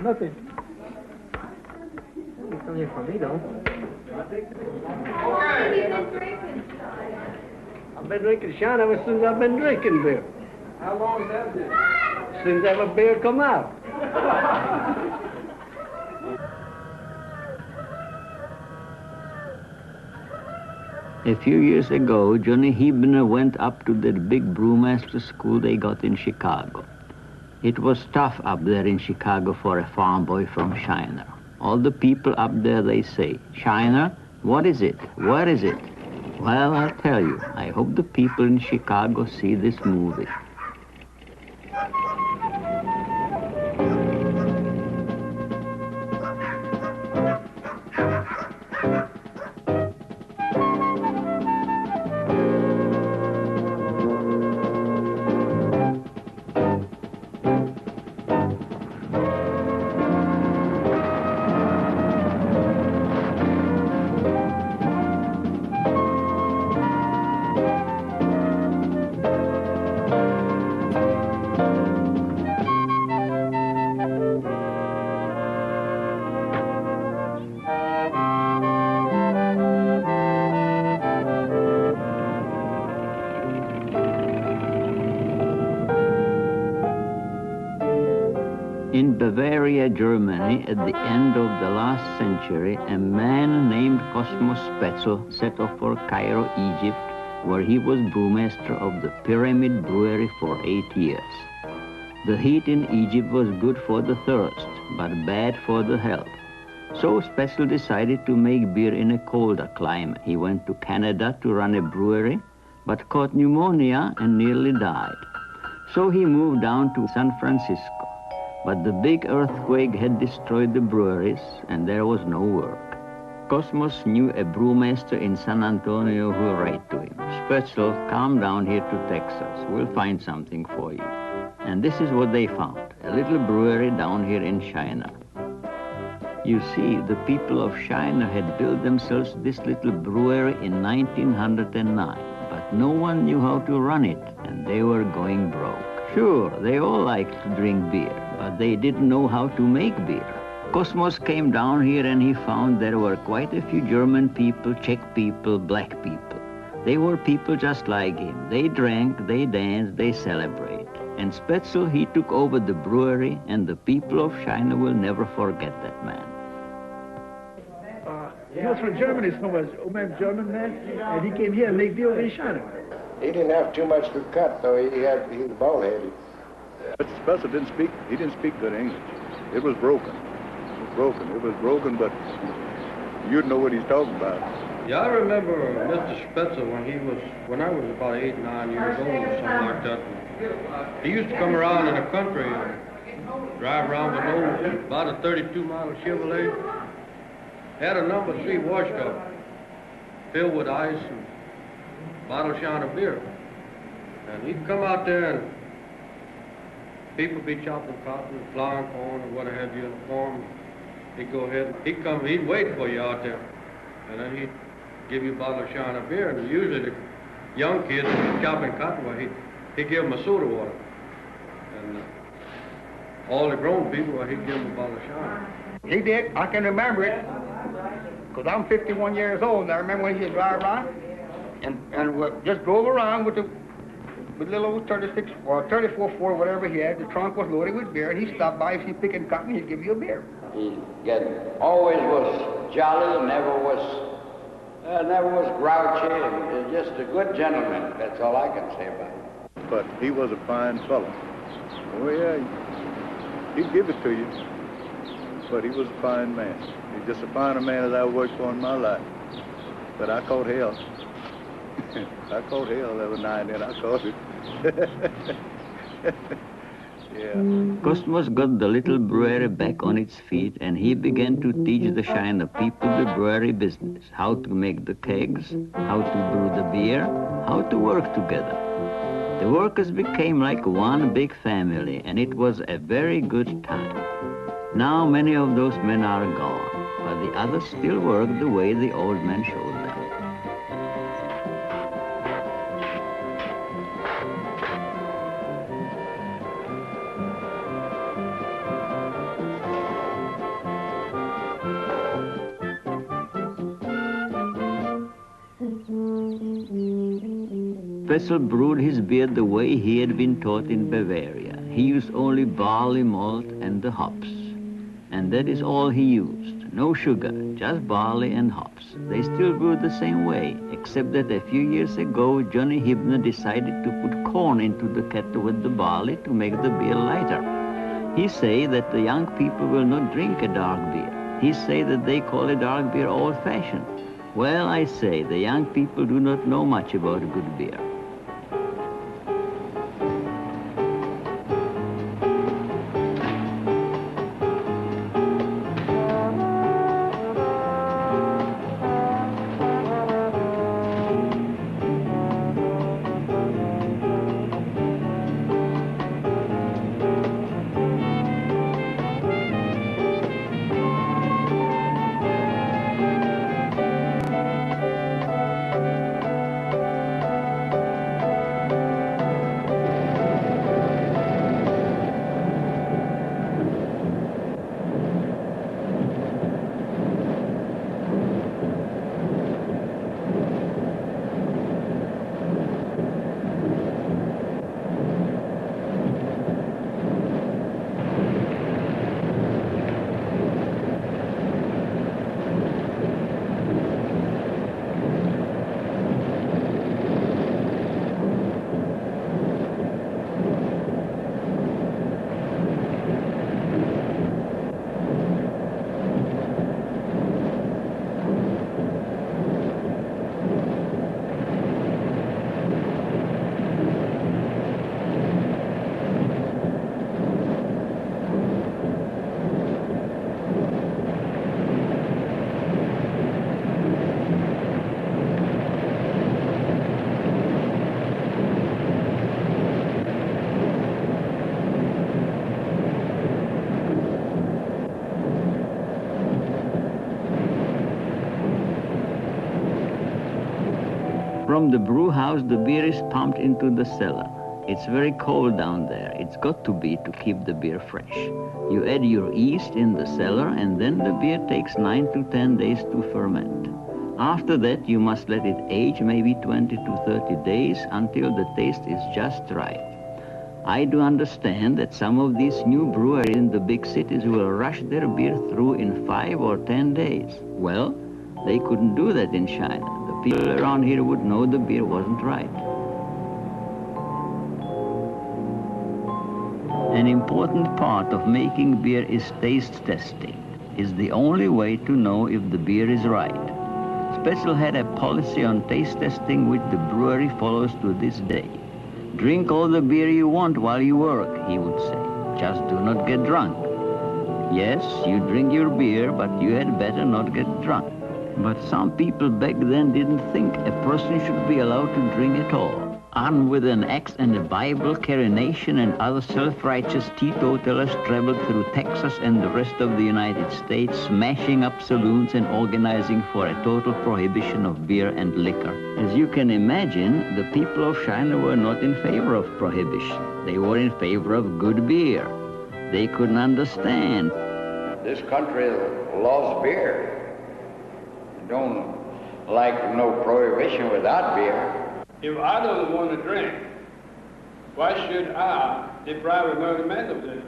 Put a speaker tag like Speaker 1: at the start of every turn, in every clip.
Speaker 1: Nothing. It's only for me, though.
Speaker 2: I've been drinking Shiner ever since I've been drinking beer.
Speaker 1: How long has that been?
Speaker 2: Since ever beer come out.
Speaker 3: A few years ago, Johnny Hebner went up to the big brewmaster school they got in Chicago. It was tough up there in Chicago for a farm boy from Shiner. All the people up there, they say, Shiner, what is it? Where is it? Well, I'll tell you, I hope the people in Chicago see this movie. In Bavaria, Germany, at the end of the last century, a man named Kosmos Spoetzl set off for Cairo, Egypt, where he was brewmaster of the Pyramid Brewery for 8 years. The heat in Egypt was good for the thirst, but bad for the health. So Spoetzl decided to make beer in a colder climate. He went to Canada to run a brewery, but caught pneumonia and nearly died. So he moved down to San Francisco. But the big earthquake had destroyed the breweries, and there was no work. Kosmos knew a brewmaster in San Antonio who would write to him, Spoetzel, come down here to Texas. We'll find something for you. And this is what they found, a little brewery down here in Shiner. You see, the people of Shiner had built themselves this little brewery in 1909, but no one knew how to run it, and they were going broke. Sure, they all liked to drink beer, but they didn't know how to make beer. Kosmos came down here and he found there were quite a few German people, Czech people, black people. They were people just like him. They drank, they danced, they celebrate. And Spoetzel, he took over the brewery, and the people of Shiner will never forget that man.
Speaker 1: He was from Germany, so was a German man, and he came here and made beer in Shiner.
Speaker 4: He didn't have too much to cut, though. He was bald-headed.
Speaker 5: But Spoetzel didn't speak good English. It was broken. It was broken, but you'd know what he's talking about.
Speaker 6: Yeah, I remember Mr. Spoetzel when I was about 8, 9 years old or something like that. He used to come around in the country and drive around with about a 32-mile Chevrolet. Had a number 3 wash tub filled with ice and bottle shine of beer. And he'd come out there and people be chopping cotton, flying corn, or what have you in the farm. He'd go ahead, he'd wait for you out there. And then he'd give you a bottle of shine of beer. And usually the young kids chopping cotton, well, he'd give them a soda water. And all the grown people, well, he'd give them a bottle of shine.
Speaker 7: He did. I can remember it. Because I'm 51 years old, and I remember when he would drive around and we just drove around with little old 36 or 34 Ford, whatever he had. The trunk was loaded with beer, and he stopped by. If he picking cotton, he'd give you a beer.
Speaker 4: He always was jolly, never was grouchy, and just a good gentleman. That's all I can say about him.
Speaker 5: But he was a fine fellow. Oh, yeah, he'd give it to you. But he was a fine man. He's just as fine a man as I worked for in my life. But I caught hell. I caught hell every now and then. I caught it. Yeah.
Speaker 3: Kosmos got the little brewery back on its feet, and he began to teach the Shiner people the brewery business, how to make the kegs, how to brew the beer, how to work together. The workers became like one big family, and it was a very good time. Now many of those men are gone, but the others still work the way the old man showed them. Spoetzel brewed his beer the way he had been taught in Bavaria. He used only barley malt and the hops. And that is all he used. No sugar, just barley and hops. They still brew the same way, except that a few years ago, Johnny Hibner decided to put corn into the kettle with the barley to make the beer lighter. He say that the young people will not drink a dark beer. He say that they call a dark beer old-fashioned. Well, I say, the young people do not know much about good beer. From the brew house, the beer is pumped into the cellar. It's very cold down there. It's got to be to keep the beer fresh. You add your yeast in the cellar, and then the beer takes 9 to 10 days to ferment. After that, you must let it age maybe 20 to 30 days until the taste is just right. I do understand that some of these new breweries in the big cities will rush their beer through in 5 or 10 days. Well, they couldn't do that in China. The people around here would know the beer wasn't right. An important part of making beer is taste testing. It's the only way to know if the beer is right. Spoetzel had a policy on taste testing which the brewery follows to this day. Drink all the beer you want while you work, he would say. Just do not get drunk. Yes, you drink your beer, but you had better not get drunk. But some people back then didn't think a person should be allowed to drink at all. Armed with an axe and a Bible, Carrie Nation and other self-righteous teetotalers traveled through Texas and the rest of the United States, smashing up saloons and organizing for a total prohibition of beer and liquor. As you can imagine, the people of Shiner were not in favor of prohibition. They were in favor of good beer. They couldn't understand.
Speaker 4: This country loves beer. Don't like no prohibition without beer.
Speaker 2: If I don't want to drink, why should I deprive another man of this?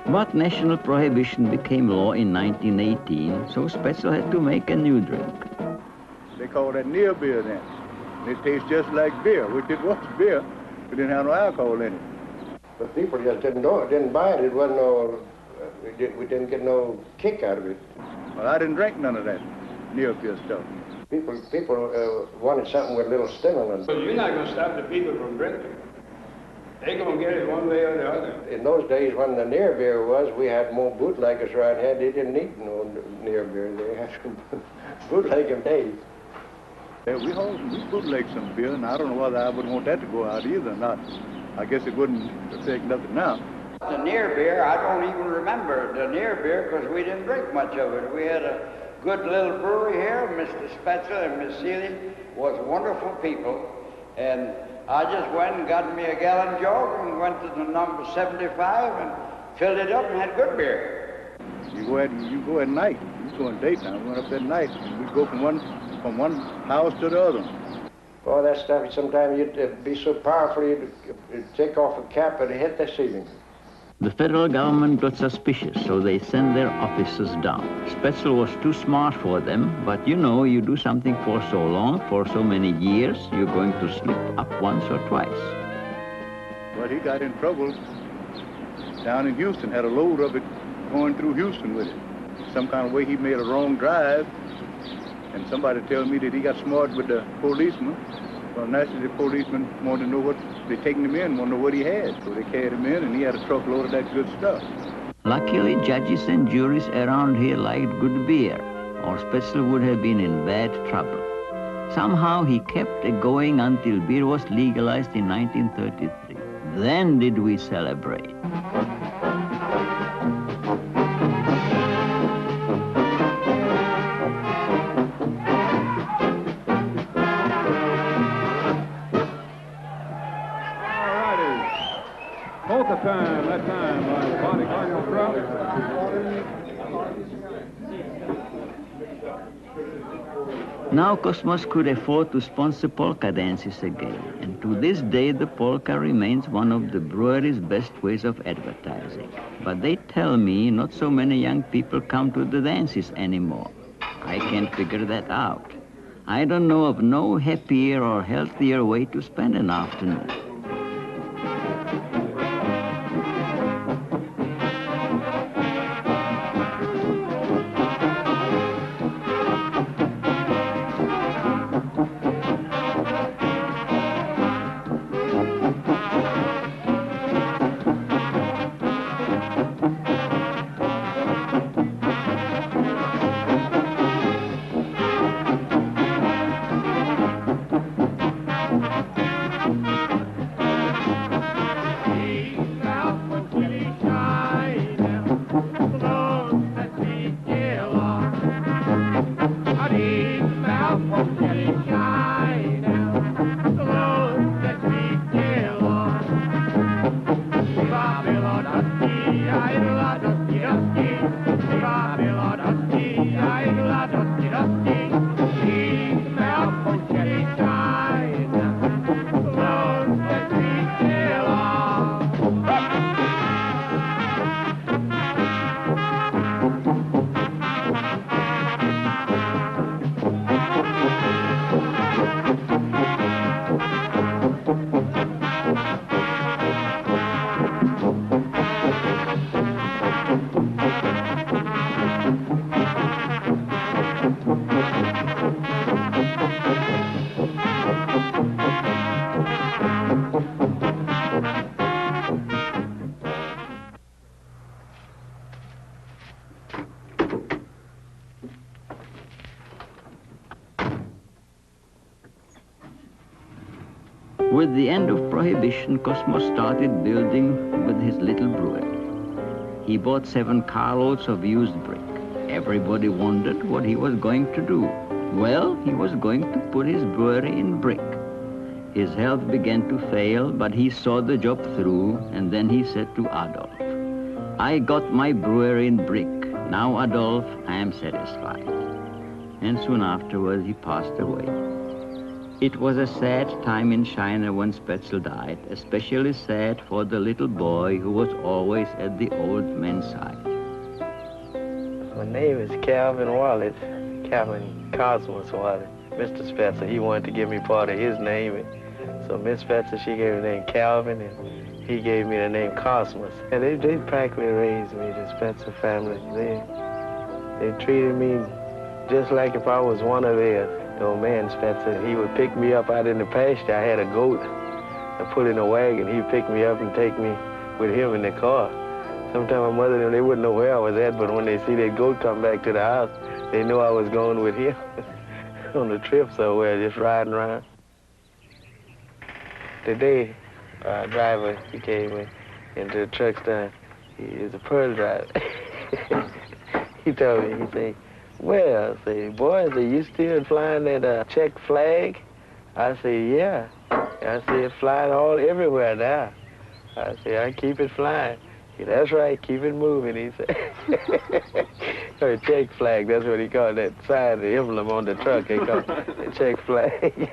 Speaker 3: But national prohibition became law in 1918, so Spoetzel had to make a new drink.
Speaker 5: They call that near beer then. It tastes just like beer, which it was beer, but didn't have no alcohol in it.
Speaker 8: But people just didn't buy it. It wasn't no, we didn't get no kick out of it.
Speaker 5: Well, I didn't drink none of that near beer stuff.
Speaker 8: People wanted something with a little stimulant.
Speaker 2: But you're not going to stop the people from drinking. They're going to get it one way or the other.
Speaker 8: In those days when the near beer was, we had more bootleggers around here. They didn't need no near beer. They had some bootlegging days.
Speaker 5: Yeah, we bootlegged some beer, and I don't know whether I would want that to go out either or not. I guess it wouldn't affect nothing now.
Speaker 4: The near beer, I don't even remember the near beer because we didn't drink much of it. We had a good little brewery here. Mr. Spoetzel and Miss Seeley was wonderful people. And I just went and got me a gallon jug and went to the number 75 and filled it up and had good beer.
Speaker 5: You go at night. You go in daytime. We went up at night. And we go from one house to the other.
Speaker 8: All that stuff, sometimes you'd be so powerful you'd take off a cap and hit the ceiling.
Speaker 3: The federal government got suspicious, so they sent their officers down. Spoetzl was too smart for them, but you know, you do something for so long, for so many years, you're going to slip up once or twice.
Speaker 5: But he got in trouble down in Houston, had a load of it going through Houston with it. Some kind of way he made a wrong drive, and somebody tell me that he got smart with the policeman. Well, naturally, the policeman wanted to know what, they taking him in, wanted to know what he had. So they carried him in, and he had a truckload of that good stuff.
Speaker 3: Luckily, judges and juries around here liked good beer, or Spoetzl would have been in bad trouble. Somehow he kept it going until beer was legalized in 1933. Then did we celebrate.
Speaker 2: Polka time, that time, by Body Truck.
Speaker 3: Now Kosmos could afford to sponsor polka dances again, and to this day the polka remains one of the brewery's best ways of advertising. But they tell me not so many young people come to the dances anymore. I can't figure that out. I don't know of no happier or healthier way to spend an afternoon. With the end of Prohibition, Kosmos started building with his little brewery. He bought 7 carloads of used brick. Everybody wondered what he was going to do. Well, he was going to put his brewery in brick. His health began to fail, but he saw the job through, and then he said to Adolf, "I got my brewery in brick. Now, Adolf, I am satisfied." And soon afterwards, he passed away. It was a sad time in Shiner when Spoetzl died, especially sad for the little boy who was always at the old man's side.
Speaker 9: My name is Calvin Wallace, Calvin Kosmos Wallace. Mr. Spoetzl, he wanted to give me part of his name, and so Miss Spoetzl, she gave me the name Calvin, and he gave me the name Kosmos. And they practically raised me, the Spoetzl family. They treated me just like if I was one of theirs. The old man, Spoetzl, he would pick me up out in the pasture. I had a goat. I put in a wagon. He'd pick me up and take me with him in the car. Sometimes my mother, they wouldn't know where I was at, but when they see that goat come back to the house, they knew I was going with him on the trip somewhere, just riding around. The day driver, he came into the truck stand. He is a pearl driver. He told me, he said, "Well," I say, "boy, are you still flying that check flag?" I say, "Yeah." I say, "It's flying everywhere now." I say, "I keep it flying." That's right, keep it moving, he said. Or check flag, that's what he called that sign, the emblem on the truck, they call it the check flag.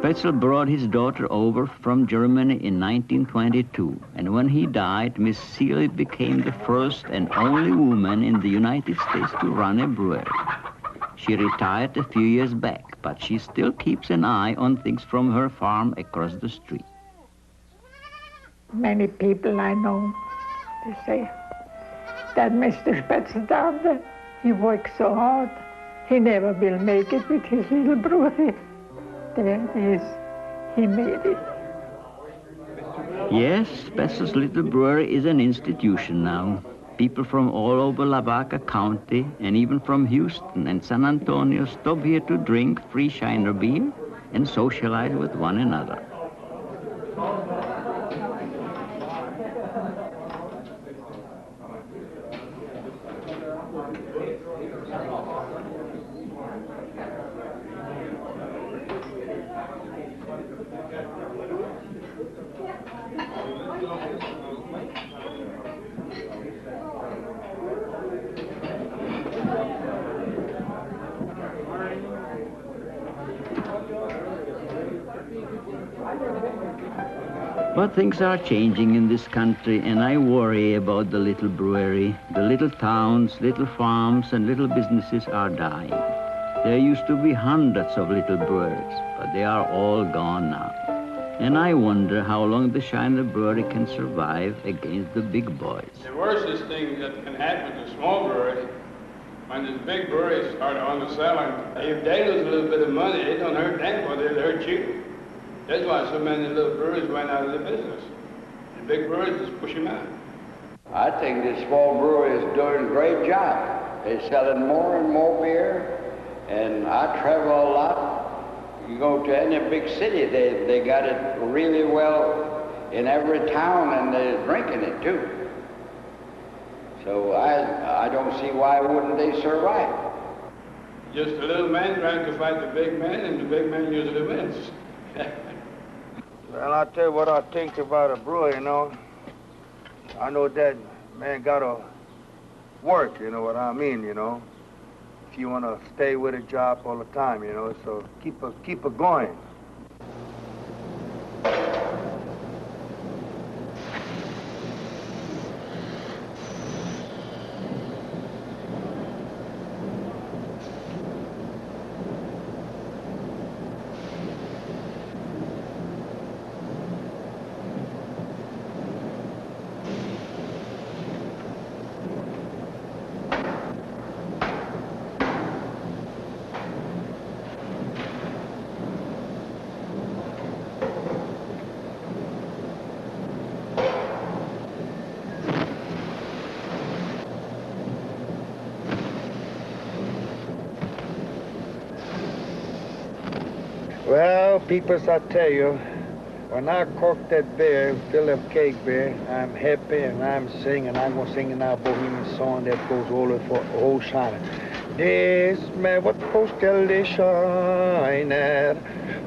Speaker 3: Spoetzel brought his daughter over from Germany in 1922, and when he died, Miss Seeley became the first and only woman in the United States to run a brewery. She retired a few years back, but she still keeps an eye on things from her farm across the street.
Speaker 10: Many people I know, they say that Mr. Spoetzel down there, he works so hard, he never will make it with his little brewery. There is, he made it.
Speaker 3: Yes, Spoetzel's Little Brewery is an institution now. People from all over Lavaca County and even from Houston and San Antonio stop here to drink free Shiner beer and socialize with one another. But things are changing in this country, and I worry about the little brewery. The little towns, little farms, and little businesses are dying. There used to be hundreds of little breweries, but they are all gone now. And I wonder how long the Shiner Brewery can survive against the big boys.
Speaker 2: The worstest thing that can happen to small breweries, when the big breweries start on the selling, if they lose a little bit of money, it don't hurt them, but it'll hurt you. That's why so many little breweries went out of the business. The big breweries just push them out.
Speaker 4: I think the small brewery is doing a great job. They're selling more and more beer, and I travel a lot. You go to any big city, they got it really well in every town, and they're drinking it too. So I don't see why wouldn't they survive.
Speaker 2: Just a little man trying to fight the big man, and the big man usually wins.
Speaker 7: Well, I'll tell you what I think about a brewer, you know. I know that man gotta work, you know what I mean, you know. If you wanna stay with a job all the time, you know, so keep it going. Well, peoples, I tell you, when I cork that beer, fill up cake beer, I'm happy and I'm singing. I'm going to sing our Bohemian song that goes all over for old Shiner. This man what postel de Shiner,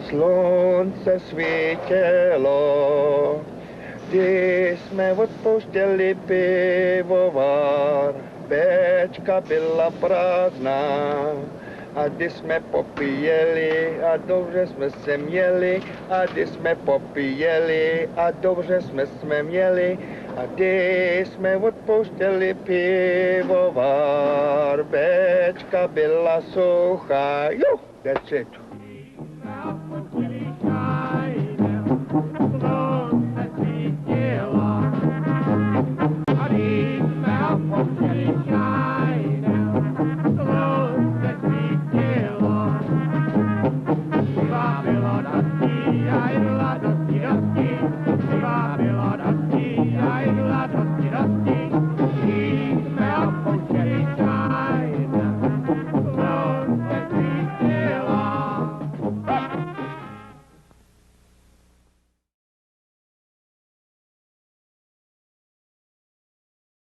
Speaker 7: slån sig svikelo. This man what postel de pivovar, bečka bila prazna. A gdy sme popijeli, a dobrze sme mieli, a gdy sme popijeli, a dobrze sme mieli, a gdy sme odpouštěli pivovar, bečka byla suchá. That's it.